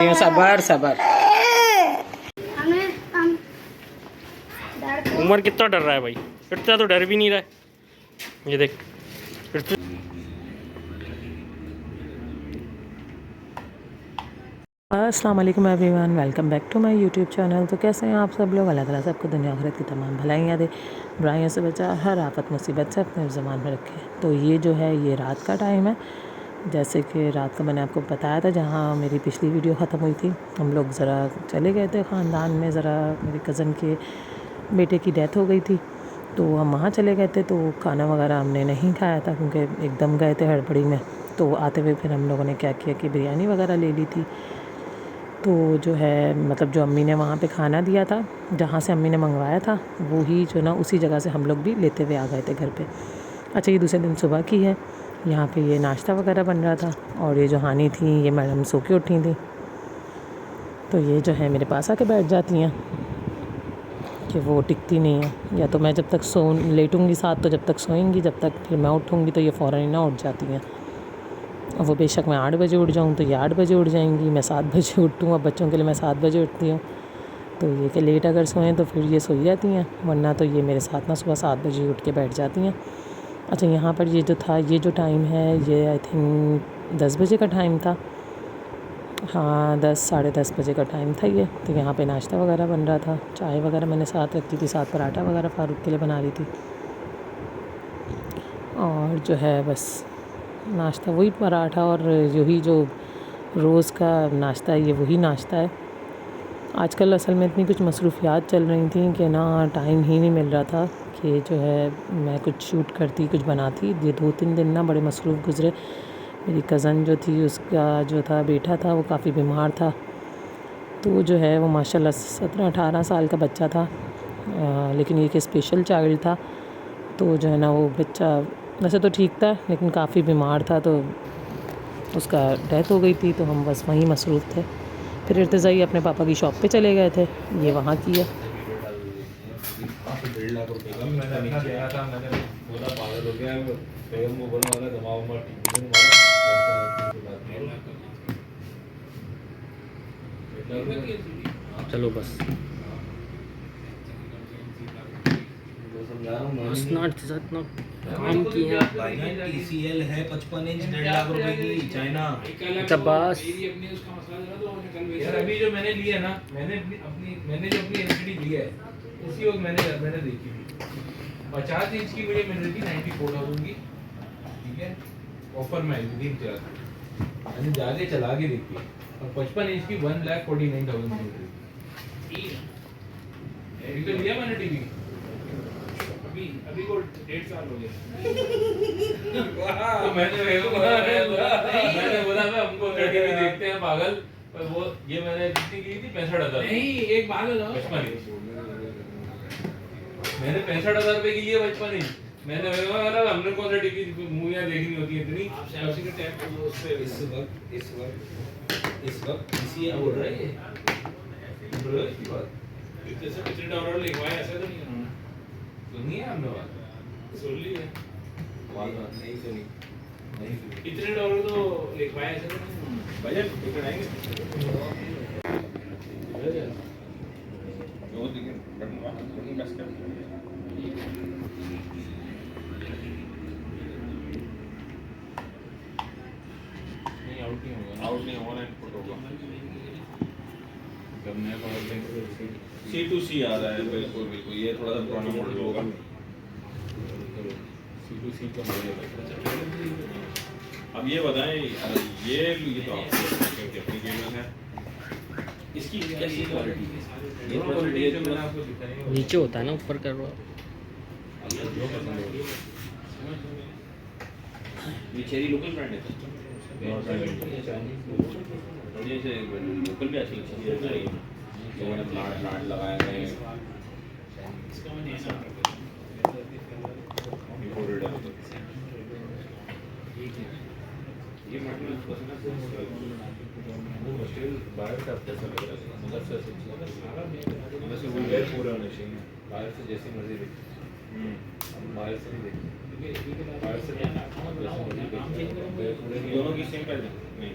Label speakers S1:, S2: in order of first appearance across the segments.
S1: सबर सबर। उमर कितना डर रहा है भाई, इतना तो डर भी नहीं रहा है। ये देख
S2: अस्सलाम वालेकुम everyone, welcome back to my YouTube channel. तो कैसे हैं आप सब लोग? अल्लाह ताला सबको दुनिया आखिरत की तमाम भलाइयाँ दे, बुराइयों से बचा, हर आफत मुसीबत से अपने ज़बान में रखे। तो ये जो है ये रात का टाइम है। जैसे कि रात का मैंने आपको बताया था, जहाँ मेरी पिछली वीडियो ख़त्म हुई थी, हम लोग ज़रा चले गए थे ख़ानदान में। ज़रा मेरे कज़न के बेटे की डेथ हो गई थी, तो हम वहाँ चले गए थे। तो खाना वगैरह हमने नहीं खाया था क्योंकि एकदम गए थे हड़बड़ी में। तो आते हुए फिर हम लोगों ने क्या किया कि बिरयानी वगैरह ले ली थी। तो जो है मतलब जो अम्मी ने वहाँ पे खाना दिया था, जहाँ से अम्मी ने मंगवाया था, वो ही जो ना उसी जगह से हम लोग भी लेते हुए आ गए थे घर पे। अच्छा, ये दूसरे दिन सुबह की है। यहाँ पे ये नाश्ता वगैरह बन रहा था और ये जो हानी थी, ये मैडम सो के उठी थी। तो ये जो है मेरे पास आके बैठ जाती हैं कि वो टिकती नहीं है। या तो मैं जब तक लेटूँगी साथ, तो जब तक सोएंगी, जब तक फिर मैं उठूँगी तो ये फ़ौरन ही ना उठ जाती हैं। और वो बेशक मैं 8 बजे उठ जाऊँ तो ये 8 बजे उठ जाएंगी, मैं 7 बजे उठूँ। अब बच्चों के लिए मैं 7 बजे उठती हूँ। तो ये कि लेट अगर सोएं तो फिर ये सो जाती हैं, वरना तो ये मेरे साथ ना सुबह 7 बजे उठ के बैठ जाती हैं। अच्छा, यहाँ पर ये जो था, ये जो टाइम है, ये आई थिंक 10 बजे का टाइम था। हाँ, 10 साढ़े 10 बजे का टाइम था ये। तो यहाँ पे नाश्ता वगैरह बन रहा था, चाय वगैरह मैंने साथ रखी थी, साथ पराठा वगैरह फ़ारूक के लिए बना रही थी। और जो है बस नाश्ता वही पराठा, और यही जो रोज़ का नाश्ता है, ये वही नाश्ता है। आजकल असल में इतनी कुछ मसरूफ़ियात चल रही थी कि ना टाइम ही नहीं मिल रहा था कि जो है मैं कुछ शूट करती, कुछ बनाती। ये 2-3 दिन ना बड़े मसरूफ़ गुज़रे। मेरी कज़न जो थी, उसका जो था बेटा था, वो काफ़ी बीमार था। तो जो है वो माशाल्लाह 17-18 साल का बच्चा था, लेकिन ये कि स्पेशल चाइल्ड था। तो जो है ना वो बच्चा वैसे तो ठीक था, लेकिन काफ़ी बीमार था, तो उसका डेथ हो गई थी। तो हम बस वहीं मसरूफ़ थे। फिर इर्तिज़ाई अपने पापा की शॉप पे चले गए थे, ये वहाँ की है।
S3: 1.5 लाख रुपए का मैंने अपना देखा था। मैंने बोला पागल हो गया है, बेगम को बोलने वाला दबाव मार टीवी में मारा।
S1: चलो बस। इतना काम किया।
S3: TCL है 55 इंच 1.5 लाख रुपए की, चाइना।
S1: अच्छा बस।
S3: यार अभी जो मैंने लिया ना, मैंने जो अपनी एलसीडी लिया है, उसी वक्त मैंने देखी थी 50 इंच की वीडियो मिल रही थी 94,000 की। ठीक है, ऑफर में आई थी 3 मैंने जाके चला के देखी, और 55 इंच की 1,49,000 मिल रही थी। अभी तो लिया मैंने टीवी, अभी को 1.5 साल हो गया। तो मैंने बोला मैं हमको टीवी देखते हैं पागल। पर वो ये मैंने कितनी की थी, 65,000। नहीं, एक बात बताओ, 55 इंच मैंने 65,000 रुपए की लिए 55 इंच। मैंने बोला हमने कौन सा टीवी मूवियां देखनी होती है इतनी। उसी के टाइम पे इस वक्त इसी बोल रहा है ये बात। जैसे पिछले डॉलर लिखवाया ऐसा तो नहीं है, सुनी है हमने बात, सुन ली है बात, नहीं सुनी, नहीं सुनी। इतने डॉलर तो लिखवाया ऐसा तो नहीं, बजट टिकट आएंगे दो दिन बटन प्रेस कर नहीं, आउट नहीं होगा ना, इनपुट होगा। जब नया पावर बैंक C2C आ रहा है, बिल्कुल बिल्कुल, ये थोड़ा सा पुराना मॉडल होगा। C2C का मॉडल। अब ये बताएं, ये तो आपकी अपनी केबल है, इसकी कैसी क्वालिटी है? ये क्वालिटी है जो मैंने आपको दिखाई,
S1: नीचे होता है ना, ऊपर कर रहा।
S3: ये चेरी लोकल ब्रांड है, ये लोकल भी अच्छी चीज़ है। तो मैंने प्लांट लगाया है, इसका मैंने ऐसा इंपोर्टेड है। ये मटेरियल वो मटेरियल बाहर से आपको ऐसा लग रहा है, अंदर से अंदर से वो वेयर पूरा होना चाहिए। बाहर से जैसी मर्जी देखिए, हम बाहर से नहीं देखते, बाहर से दोनों की सेम प्राइस नहीं।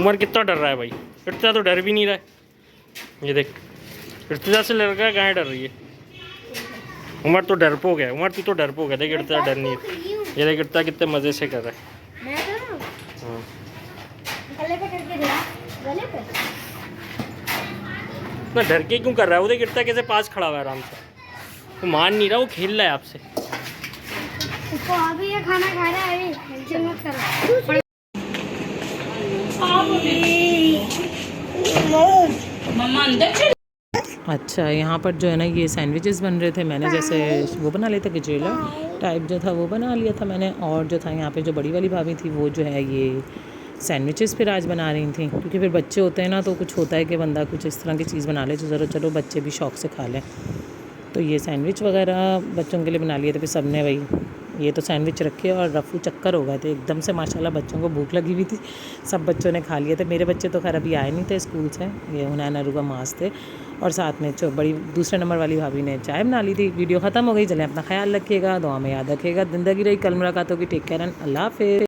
S1: उमर कितना डर रहा है भाई, इर्तिजा तो डर भी नहीं रहा है। ये देख, इर्तिजा से लड़का कहाँ डर रही है। उमर तो डरपोक है, उमर तू तो डरपोक है। देख इर्तिजा डर नहीं है। ये देख इर्तिजा कितने मज़े से कर रहा है।
S4: मैं करूं?
S1: हाँ।
S4: गले पे करके दिया, गले पे।
S1: ना डर के क्यों कर रहा है वो, देख इर्तिजा कैसे पास खड़ा हुआ है आराम से। वो मान नहीं रहा, वो खेल रहा है आपसे।
S4: इसको अभी ये खाना खा रहा है, अभी टेंशन मत करो।
S2: अच्छा, यहाँ पर जो है ना ये सैंडविचेस बन रहे थे। मैंने जैसे वो बना लिया था, गजेला टाइप जो था वो बना लिया था मैंने। और जो था यहाँ पे जो बड़ी वाली भाभी थी वो जो है ये सैंडविचेस फिर आज बना रही थी, क्योंकि फिर बच्चे होते हैं ना तो कुछ होता है कि बंदा कुछ इस तरह की चीज़ बना ले जो चलो बच्चे भी शौक़ से खा लें। तो ये सैंडविच वगैरह बच्चों के लिए बना लिए थे। फिर सब ने वही ये तो सैंडविच रखे और रफू चक्कर हो गए थे एकदम से। माशाल्लाह बच्चों को भूख लगी हुई थी, सब बच्चों ने खा लिए थे। मेरे बच्चे तो खैर अभी आए नहीं थे स्कूल से, ये हुनैन अरू का मास थे। और साथ में जो बड़ी दूसरे नंबर वाली भाभी ने चाय बना ली थी। वीडियो ख़त्म हो गई। चलें, अपना ख्याल रखिएगा, दुआ में याद रखिएगा। ज़िंदगी रही, कल मुलाकात होगी। टेक केयर एंड अल्लाह हाफ़िज़।